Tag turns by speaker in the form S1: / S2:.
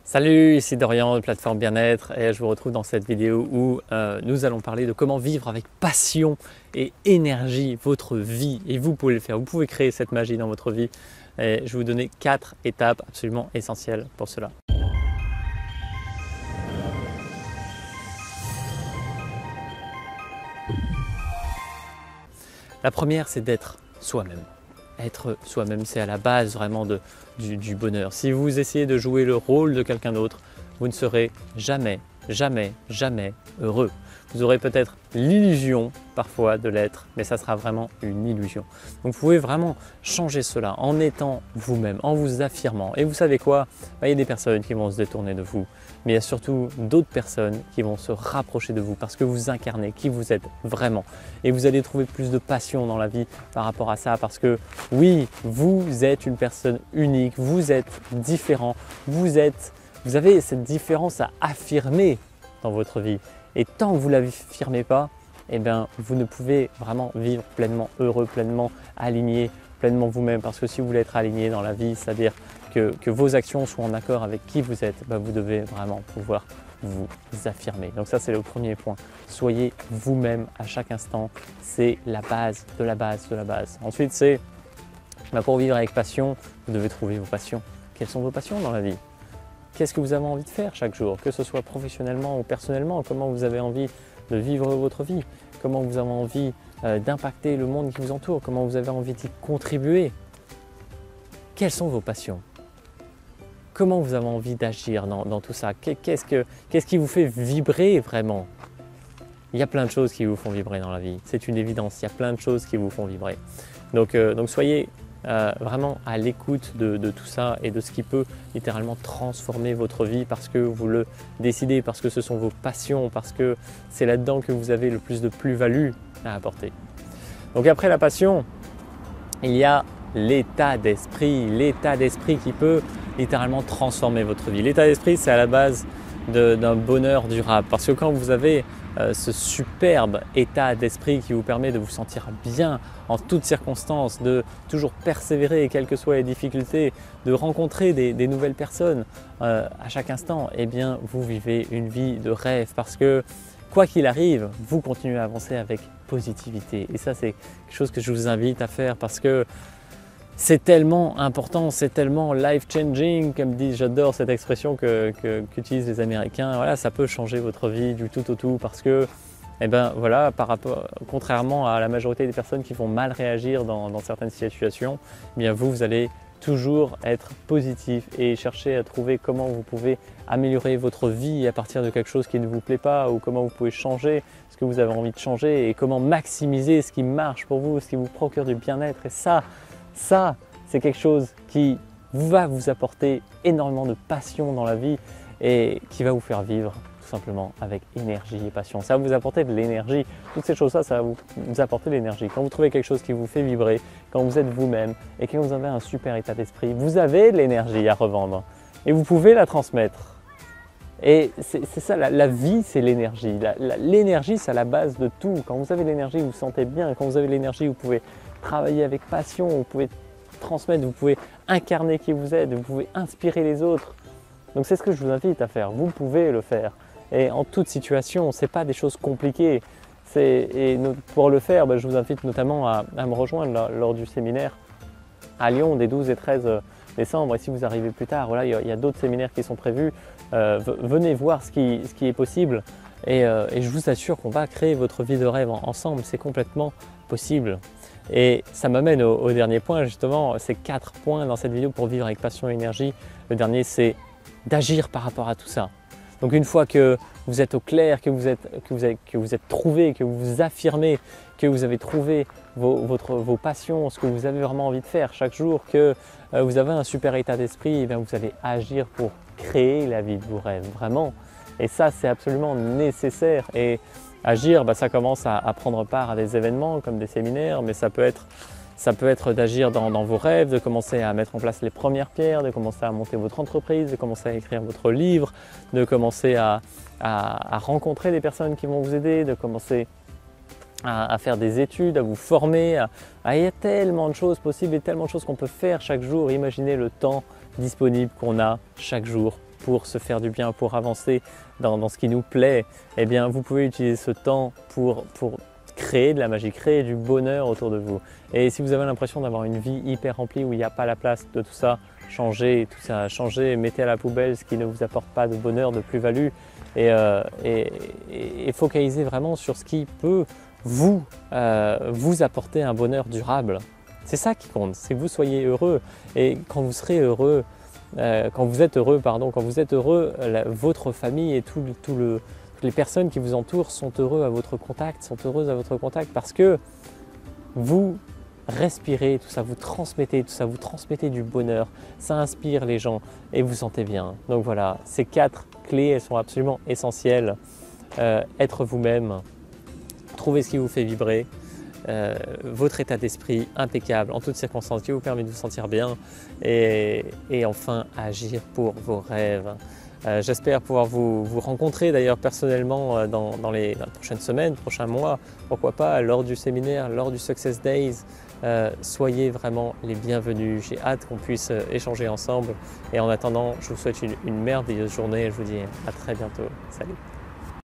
S1: Salut, ici Dorian de Plateforme Bien-être et je vous retrouve dans cette vidéo où nous allons parler de comment vivre avec passion et énergie votre vie. Et vous pouvez le faire, vous pouvez créer cette magie dans votre vie. Et je vais vous donner 4 étapes absolument essentielles pour cela. La première, c'est d'être soi-même. Être soi-même, c'est à la base vraiment du bonheur. Si vous essayez de jouer le rôle de quelqu'un d'autre, vous ne serez jamais heureux. Vous aurez peut-être l'illusion parfois de l'être, mais ça sera vraiment une illusion. Donc vous pouvez vraiment changer cela en étant vous-même, en vous affirmant. Et vous savez quoi? Il y a des personnes qui vont se détourner de vous, mais il y a surtout d'autres personnes qui vont se rapprocher de vous parce que vous incarnez qui vous êtes vraiment. Et vous allez trouver plus de passion dans la vie par rapport à ça parce que oui, vous êtes une personne unique, vous êtes différent, vous avez cette différence à affirmer dans votre vie. Et tant que vous ne l'affirmez pas, eh bien, vous ne pouvez vraiment vivre pleinement heureux, pleinement aligné, pleinement vous-même. Parce que si vous voulez être aligné dans la vie, c'est-à-dire que vos actions soient en accord avec qui vous êtes, vous devez vraiment pouvoir vous affirmer. Donc ça, c'est le premier point. Soyez vous-même à chaque instant. C'est la base de la base de la base. Ensuite, c'est pour vivre avec passion, vous devez trouver vos passions. Quelles sont vos passions dans la vie ? Qu'est-ce que vous avez envie de faire chaque jour, que ce soit professionnellement ou personnellement? Comment vous avez envie de vivre votre vie? Comment vous avez envie d'impacter le monde qui vous entoure? Comment vous avez envie d'y contribuer? Quelles sont vos passions? Comment vous avez envie d'agir dans tout ça? Qu'est-ce qui vous fait vibrer vraiment? Il y a plein de choses qui vous font vibrer dans la vie. C'est une évidence, il y a plein de choses qui vous font vibrer. Donc soyez vraiment à l'écoute de tout ça et de ce qui peut littéralement transformer votre vie parce que vous le décidez, parce que ce sont vos passions, parce que c'est là-dedans que vous avez le plus de plus-value à apporter. Donc après la passion, il y a l'état d'esprit qui peut littéralement transformer votre vie. L'état d'esprit, c'est à la base d'un bonheur durable parce que quand vous avez ce superbe état d'esprit qui vous permet de vous sentir bien en toutes circonstances, de toujours persévérer quelles que soient les difficultés, de rencontrer des nouvelles personnes à chaque instant, eh bien vous vivez une vie de rêve parce que quoi qu'il arrive, vous continuez à avancer avec positivité. Et ça, c'est quelque chose que je vous invite à faire parce que c'est tellement important, c'est tellement life-changing, comme disent, j'adore cette expression qu'utilisent les Américains. Voilà, ça peut changer votre vie du tout au tout parce que, contrairement à la majorité des personnes qui vont mal réagir dans certaines situations, eh bien vous allez toujours être positif et chercher à trouver comment vous pouvez améliorer votre vie à partir de quelque chose qui ne vous plaît pas ou comment vous pouvez changer ce que vous avez envie de changer et comment maximiser ce qui marche pour vous, ce qui vous procure du bien-être. Et ça, c'est quelque chose qui va vous apporter énormément de passion dans la vie et qui va vous faire vivre tout simplement avec énergie et passion. Ça va vous apporter de l'énergie. Toutes ces choses-là, ça va vous apporter de l'énergie. Quand vous trouvez quelque chose qui vous fait vibrer, quand vous êtes vous-même et que vous avez un super état d'esprit, vous avez de l'énergie à revendre et vous pouvez la transmettre. Et c'est ça, la vie, c'est l'énergie. L'énergie, c'est à la base de tout. Quand vous avez l'énergie, vous vous sentez bien. Quand vous avez l'énergie, vous pouvez travailler avec passion, vous pouvez transmettre, vous pouvez incarner qui vous êtes, vous pouvez inspirer les autres. Donc c'est ce que je vous invite à faire, vous pouvez le faire. Et en toute situation, ce n'est pas des choses compliquées. Pour le faire, je vous invite notamment à me rejoindre lors du séminaire à Lyon des 12 et 13 décembre. Et si vous arrivez plus tard, voilà, il y a d'autres séminaires qui sont prévus. Venez voir ce qui est possible. Et je vous assure qu'on va créer votre vie de rêve ensemble, c'est complètement possible. Et ça m'amène au dernier point, justement, ces 4 points dans cette vidéo pour vivre avec passion et énergie. Le dernier, c'est d'agir par rapport à tout ça. Donc une fois que vous êtes au clair, que vous êtes trouvé, que vous vous affirmez, que vous avez trouvé vos passions, ce que vous avez vraiment envie de faire chaque jour, que vous avez un super état d'esprit, eh bien vous allez agir pour créer la vie de vos rêves, vraiment. Et ça, c'est absolument nécessaire. Et agir, ça commence à prendre part à des événements comme des séminaires, mais ça peut être d'agir dans vos rêves, de commencer à mettre en place les premières pierres, de commencer à monter votre entreprise, de commencer à écrire votre livre, de commencer à rencontrer des personnes qui vont vous aider, de commencer à faire des études, à vous former. Il y a tellement de choses possibles et tellement de choses qu'on peut faire chaque jour. Imaginez le temps disponible qu'on a chaque jour pour se faire du bien, pour avancer dans ce qui nous plaît, eh bien vous pouvez utiliser ce temps pour créer de la magie, créer du bonheur autour de vous. Et si vous avez l'impression d'avoir une vie hyper remplie où il n'y a pas la place de tout ça, changez tout ça, changez, mettez à la poubelle ce qui ne vous apporte pas de bonheur, de plus-value et focalisez vraiment sur ce qui peut vous apporter un bonheur durable. C'est ça qui compte, c'est que vous soyez heureux et quand vous serez heureux, quand vous êtes heureux, votre famille et toutes les personnes qui vous entourent sont heureuses à votre contact parce que vous respirez tout ça, vous transmettez du bonheur, ça inspire les gens et vous sentez bien. Donc voilà, ces 4 clés, elles sont absolument essentielles. Être vous-même, trouver ce qui vous fait vibrer, votre état d'esprit impeccable en toutes circonstances qui vous permet de vous sentir bien et enfin agir pour vos rêves. J'espère pouvoir vous rencontrer d'ailleurs personnellement dans les prochaines semaines, prochains mois, pourquoi pas lors du séminaire, lors du Success Days. Soyez vraiment les bienvenus, j'ai hâte qu'on puisse échanger ensemble et en attendant je vous souhaite une merveilleuse journée et je vous dis à très bientôt, salut.